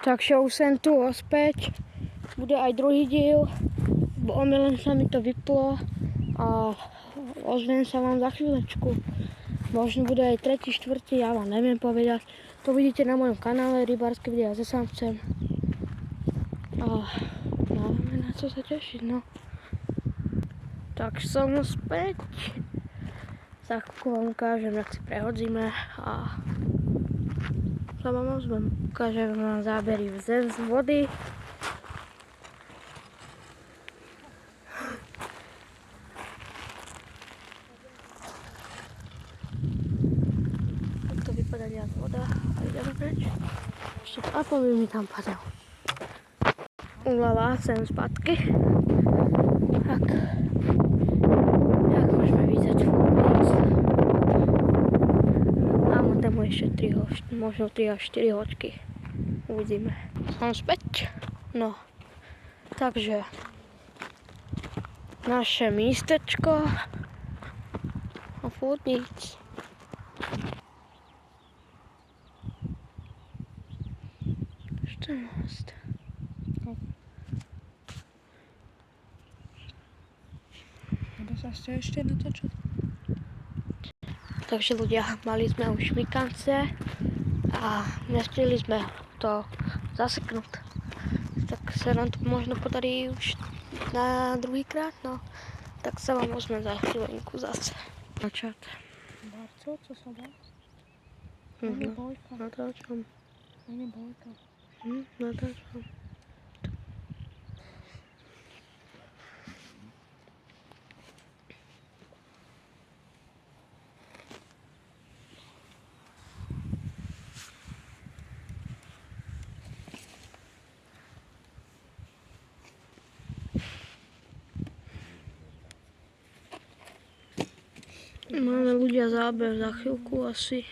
Takže už sem tu ospäť. Bude aj druhý diel, bo omylom sa mi to vyplo a ozviem sa vám za chvíľečku. Možno bude aj tretí, štvrtý, ja vám neviem povedať. To vidíte na mojom kanále rybárske videá ze samcem. A máme na co sa tešiť, no. Tak som späť. Za chvíľku vám ukážem, jak si prehodzíme a sa vám ozvem. Ukážem vám zábery z vody. Tak to vypadá nejak voda a ideme preč. Ešte apel mi tam padal. Uľava sem zpátky. Tak. Jak môžeme vidieť vôbec. Mám tam ešte 3, možno 3 až 4 hoďky. Uvidíme. Som späť. No. Takže naše místečko a furt nic. Nebo sa ste ešte natočiť? Takže ľudia, mali sme už šmykance a nestihli sme to zaseknúť. Tak sa nám to možno podarí už na druhýkrát, no. Tak sa vám ozvem za chvíľenku zase. Načať. Barco, co sa dá? Natáčam. Není bojka. Natáčam. Máme ľudia záber za chvíľku asi.